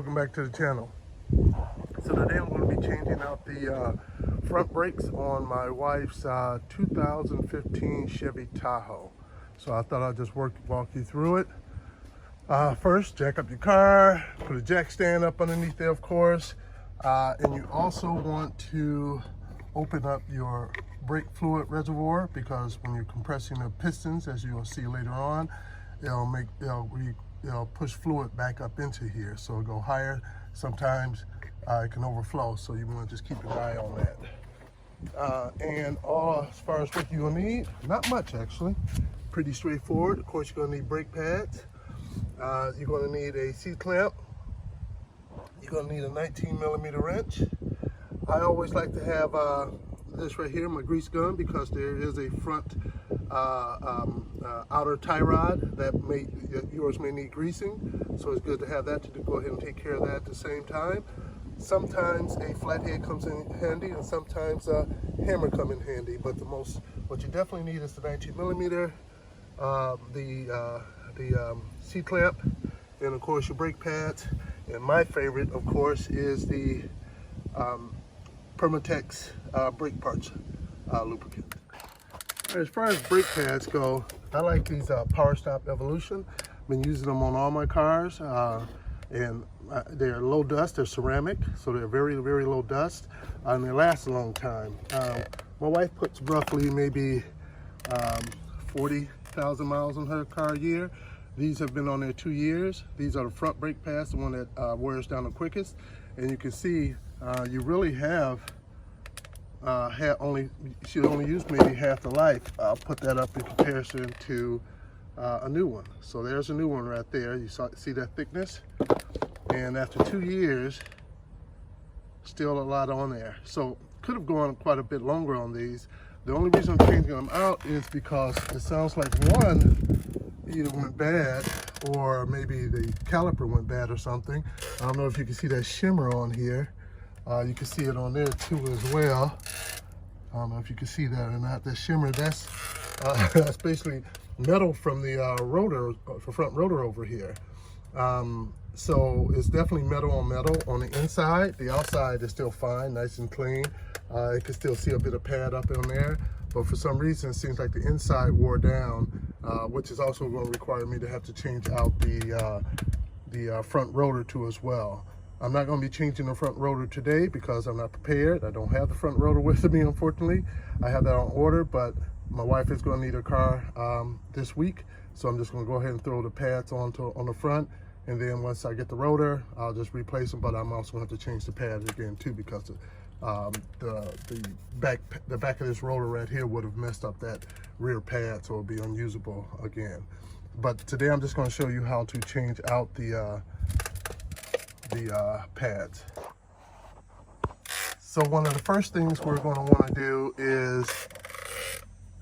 welcome back to the channel. So today I'm going to be changing out the front brakes on my wife's 2015 Chevy Tahoe. So I thought I'd just walk you through it. First, jack up your car, put a jack stand up underneath there, of course, and you also want to open up your brake fluid reservoir, because when you're compressing the pistons, as you'll see later on, it'll push fluid back up into here, so it'll go higher. Sometimes it can overflow, so you want to just keep an eye on that. And as far as what you'll need, not much actually, pretty straightforward. Of course, you're going to need brake pads. You're going to need a C-clamp. You're going to need a 19mm wrench. I always like to have this right here, my grease gun, because there is a front outer tie rod that yours may need greasing, so it's good to have that to go ahead and take care of that at the same time. Sometimes a flathead comes in handy, and sometimes a hammer comes in handy, but what you definitely need is the 19mm, the C-clamp, and of course your brake pads. And my favorite, of course, is the Permatex brake parts lubricant. As far as brake pads go, I like these Power Stop Evolution. I've been using them on all my cars, and they're low dust. They're ceramic, so they're very, very low dust, and they last a long time. My wife puts roughly maybe 40,000 miles on her car a year. These have been on there 2 years. These are the front brake pads, the one that wears down the quickest, and you can see you really have should only use maybe half the life. I'll put that up in comparison to a new one. So there's a new one right there. You see that thickness? And after 2 years, still a lot on there. So could have gone quite a bit longer on these. The only reason I'm changing them out is because it sounds like one either went bad, or maybe the caliper went bad or something. I don't know if you can see that shimmer on here. You can see it on there too as well. I don't know if you can see that or not. The shimmer, that's basically metal from the rotor, front rotor over here. So it's definitely metal on metal on the inside. The outside is still fine, nice and clean. You can still see a bit of pad up in there, but for some reason it seems like the inside wore down, which is also going to require me to have to change out the front rotor too as well. I'm not going to be changing the front rotor today because I'm not prepared. I don't have the front rotor with me, unfortunately. I have that on order, but my wife is going to need her car this week, so I'm just going to go ahead and throw the pads on the front, and then once I get the rotor, I'll just replace them. But I'm also going to have to change the pads again too, because the back of this rotor right here would have messed up that rear pad, so it'll be unusable again. But today I'm just going to show you how to change out the pads. So one of the first things we're going to want to do is,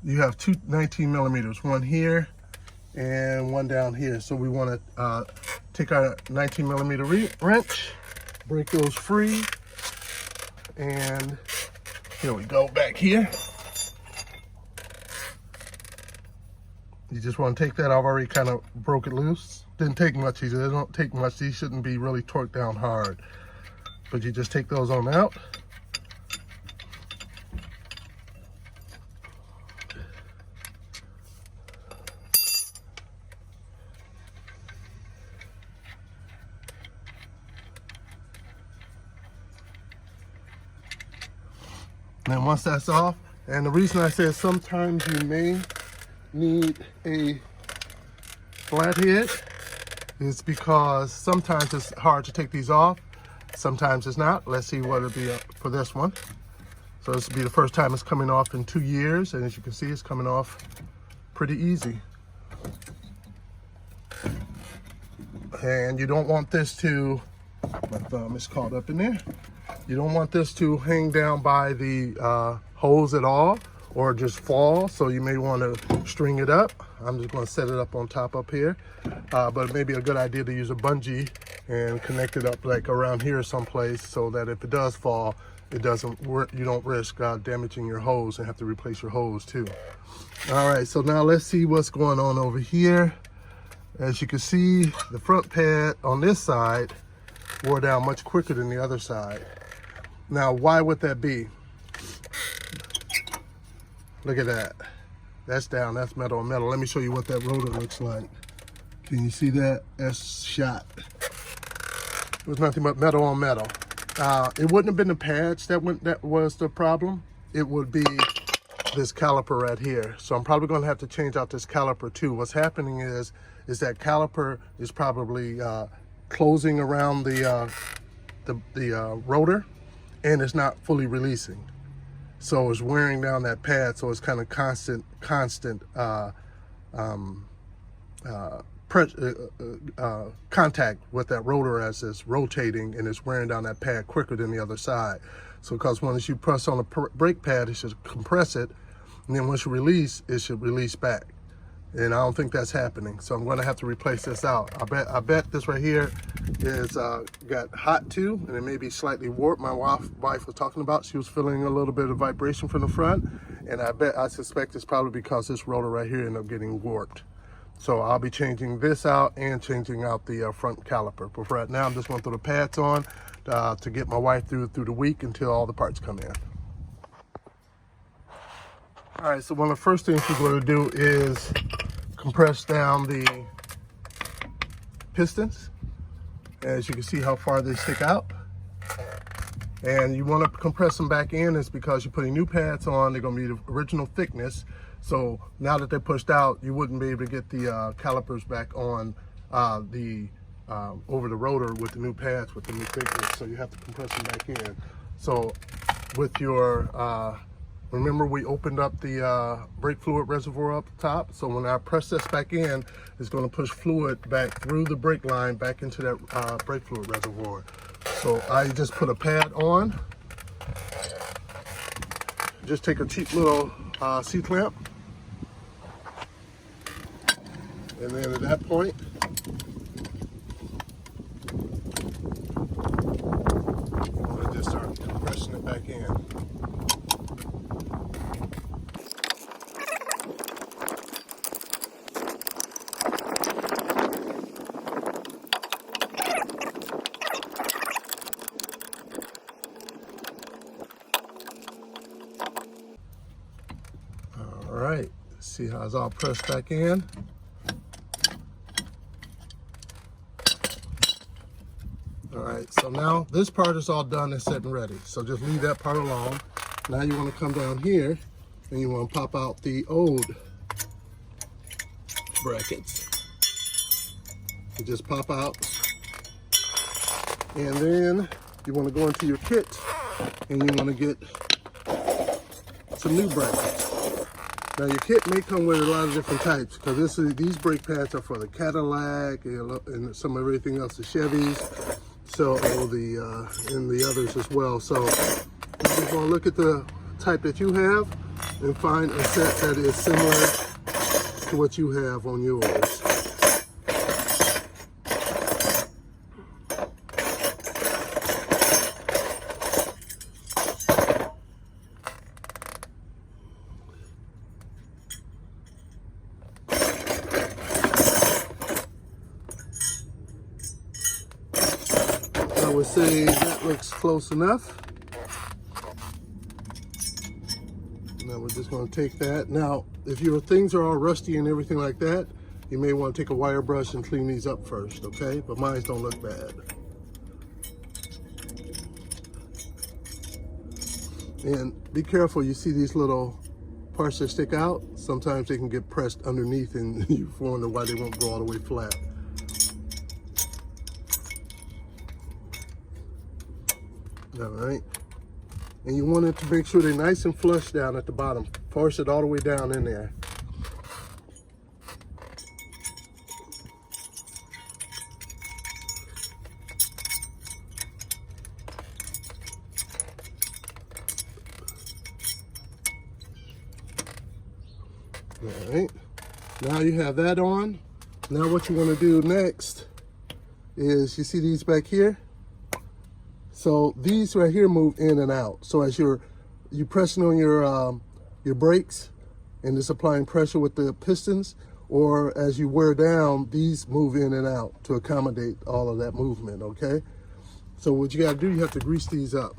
you have two 19mm, one here and one down here. So we want to take our 19mm wrench, break those free, and here we go back here. You just want to take that. I've already kind of broke it loose. Didn't take much. They don't take much. These shouldn't be really torqued down hard, but you just take those on out. And then once that's off, and the reason I said sometimes you may need a flathead is because sometimes it's hard to take these off, sometimes it's not. Let's see what it'll be for this one. So this will be the first time it's coming off in 2 years, and as you can see, it's coming off pretty easy. And you don't want this to, my thumb is caught up in there. You don't want this to hang down by the hose at all, or just fall, so you may want to string it up. I'm just going to set it up on top up here, but it may be a good idea to use a bungee and connect it up like around here someplace, so that if it does fall, it doesn't work. You don't risk damaging your hose and have to replace your hose too. All right, so now let's see what's going on over here. As you can see, the front pad on this side wore down much quicker than the other side. Now, why would that be? Look at that. That's down, that's metal on metal. Let me show you what that rotor looks like. Can you see that? That's shot. It was nothing but metal on metal. It wouldn't have been the pads that was the problem. It would be this caliper right here. So I'm probably going to have to change out this caliper too. What's happening is that caliper is probably closing around the rotor, and it's not fully releasing. So it's wearing down that pad. So it's kind of constant contact with that rotor as it's rotating, and it's wearing down that pad quicker than the other side. So because once you press on the brake pad, it should compress it, and then once you release, it should release back. And I don't think that's happening. So I'm going to have to replace this out. I bet this right here is got hot too, and it may be slightly warped. My wife was talking about, she was feeling a little bit of vibration from the front, and I suspect it's probably because this rotor right here ended up getting warped. So I'll be changing this out and changing out the front caliper. But for right now, I'm just going to throw the pads on to get my wife through the week until all the parts come in. All right, so one of the first things we're going to do is compress down the pistons. As you can see how far they stick out. And you want to compress them back in is because you're putting new pads on. They're going to be the original thickness. So now that they're pushed out, you wouldn't be able to get the calipers back on over the rotor with the new pads with the new thickness. So you have to compress them back in. So with your remember we opened up the brake fluid reservoir up top. So when I press this back in, it's going to push fluid back through the brake line back into that brake fluid reservoir. So I just put a pad on. Just take a cheap little C-clamp. And then at that point, I'm going to just start compressing it back in. All right, see how it's all pressed back in. All right, so now this part is all done and set and ready. So just leave that part alone. Now you want to come down here and you want to pop out the old brackets. You just pop out. And then you want to go into your kit and you want to get some new brackets. Now your kit may come with a lot of different types because these brake pads are for the Cadillac and some of everything else, the Chevys. So, and the others as well. So you just want to look at the type that you have and find a set that is similar to what you have on yours. I would say that looks close enough. Now we're just going to take that. Now, if your things are all rusty and everything like that, you may want to take a wire brush and clean these up first, okay? But mine don't look bad. And be careful, you see these little parts that stick out? Sometimes they can get pressed underneath and you wonder why they won't go all the way flat. All right, and you want it to make sure they're nice and flush down at the bottom. Force it all the way down in there. All right, now you have that on. Now what you want to do next is, you see these back here? So these right here move in and out. So as you're pressing on your brakes and it's applying pressure with the pistons, or as you wear down, these move in and out to accommodate all of that movement, okay? So what you got to do, you have to grease these up.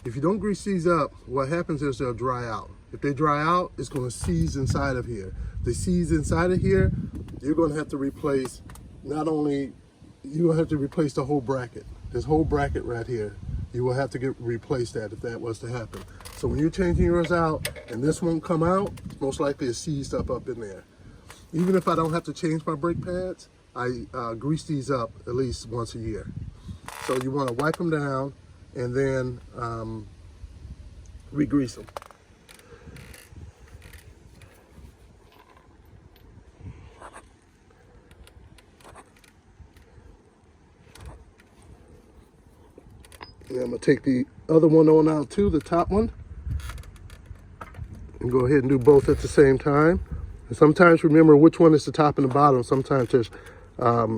If you don't grease these up, what happens is they'll dry out. If they dry out, it's going to seize inside of here. If they seize inside of here, you're going to have to replace, not only, you're going to have to replace the whole bracket. This whole bracket right here, you will have to replace that if that was to happen. So when you're changing yours out and this won't come out, most likely it's seized up in there. Even if I don't have to change my brake pads, I grease these up at least once a year. So you want to wipe them down and then re-grease them. And I'm going to take the other one on out too, the top one, and go ahead and do both at the same time. And sometimes remember which one is the top and the bottom. Sometimes there's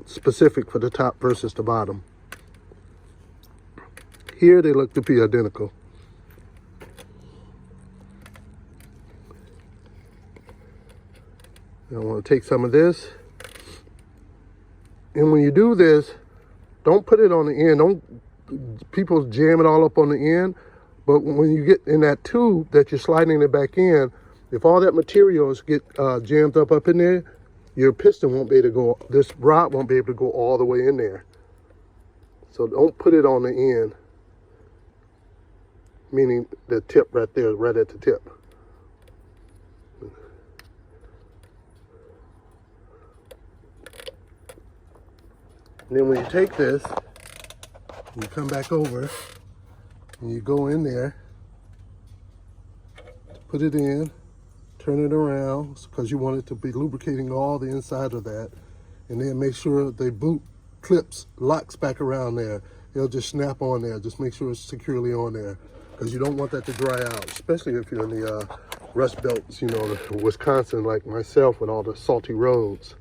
specific for the top versus the bottom. Here they look to be identical. I want to take some of this. And when you do this, don't put it on the end. People jam it all up on the end. But when you get in that tube that you're sliding it back in, if all that materials get jammed up in there, your piston won't be able to go, this rod won't be able to go all the way in there. So don't put it on the end, meaning the tip right there, right at the tip. And then when you take this, you come back over and you go in there, put it in, turn it around because you want it to be lubricating all the inside of that, and then make sure the boot clips, locks back around there. It'll just snap on there. Just make sure it's securely on there because you don't want that to dry out, especially if you're in the Rust Belts, you know, Wisconsin like myself with all the salty roads.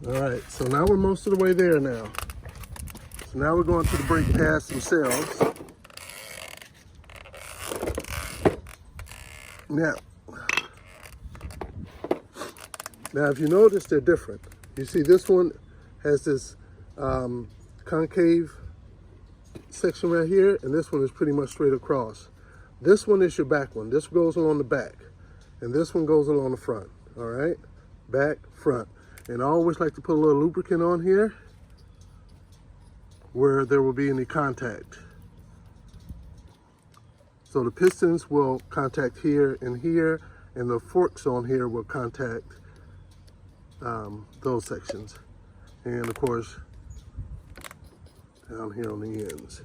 All right, so now we're most of the way there now. So now we're going to the brake pads themselves. Now if you notice, they're different. You see this one has this concave section right here, and this one is pretty much straight across. This one is your back one. This goes along the back, and this one goes along the front. All right, back, front. And I always like to put a little lubricant on here where there will be any contact. So the pistons will contact here, and the forks on here will contact those sections. And of course, down here on the ends.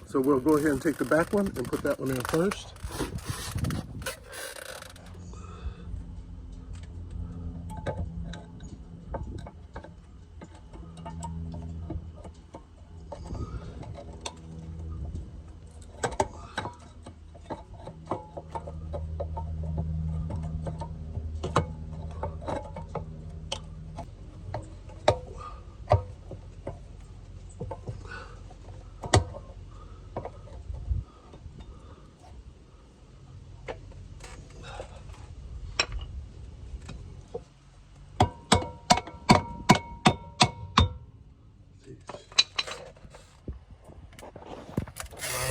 So we'll go ahead and take the back one and put that one in first.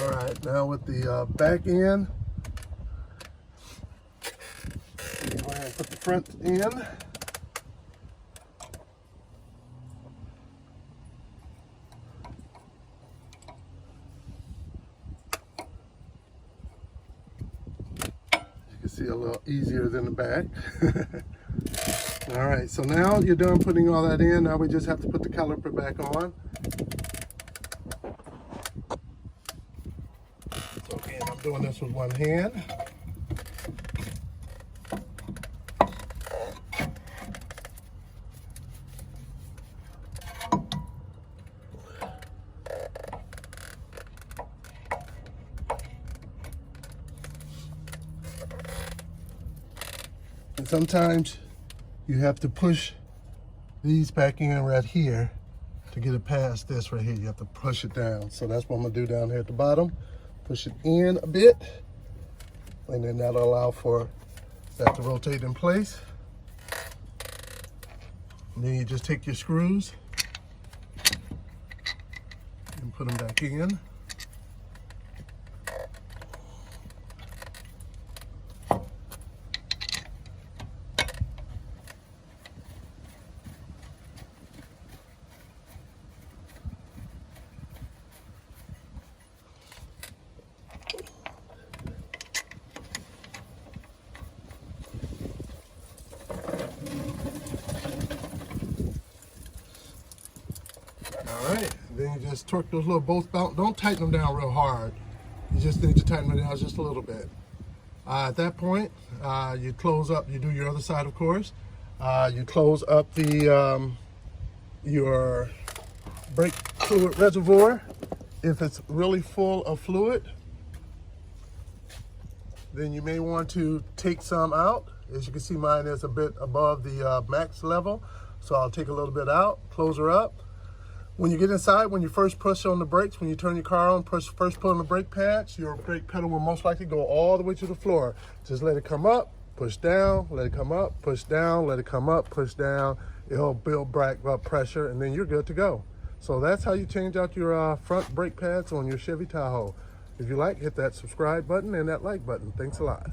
All right, now with the back end, go ahead and put the front in. You can see a little easier than the back. All right, so now you're done putting all that in. Now we just have to put the caliper back on. So again, I'm doing this with one hand. And sometimes you have to push these back in right here to get it past this right here. You have to push it down. So that's what I'm gonna do down here at the bottom. Push it in a bit, and then that'll allow for that to rotate in place. And then you just take your screws and put them back in. All right, then you just torque those little bolts out. Don't tighten them down real hard. You just need to tighten them down just a little bit. At that point, you close up. You do your other side, of course. You close up the your brake fluid reservoir. If it's really full of fluid, then you may want to take some out. As you can see, mine is a bit above the max level, so I'll take a little bit out, close her up. When you get inside, when you first push on the brakes, when you turn your car on, first put on the brake pads, your brake pedal will most likely go all the way to the floor. Just let it come up, push down, let it come up, push down, let it come up, push down. It'll build back up pressure, and then you're good to go. So that's how you change out your front brake pads on your Chevy Tahoe. If you like, hit that subscribe button and that like button. Thanks a lot.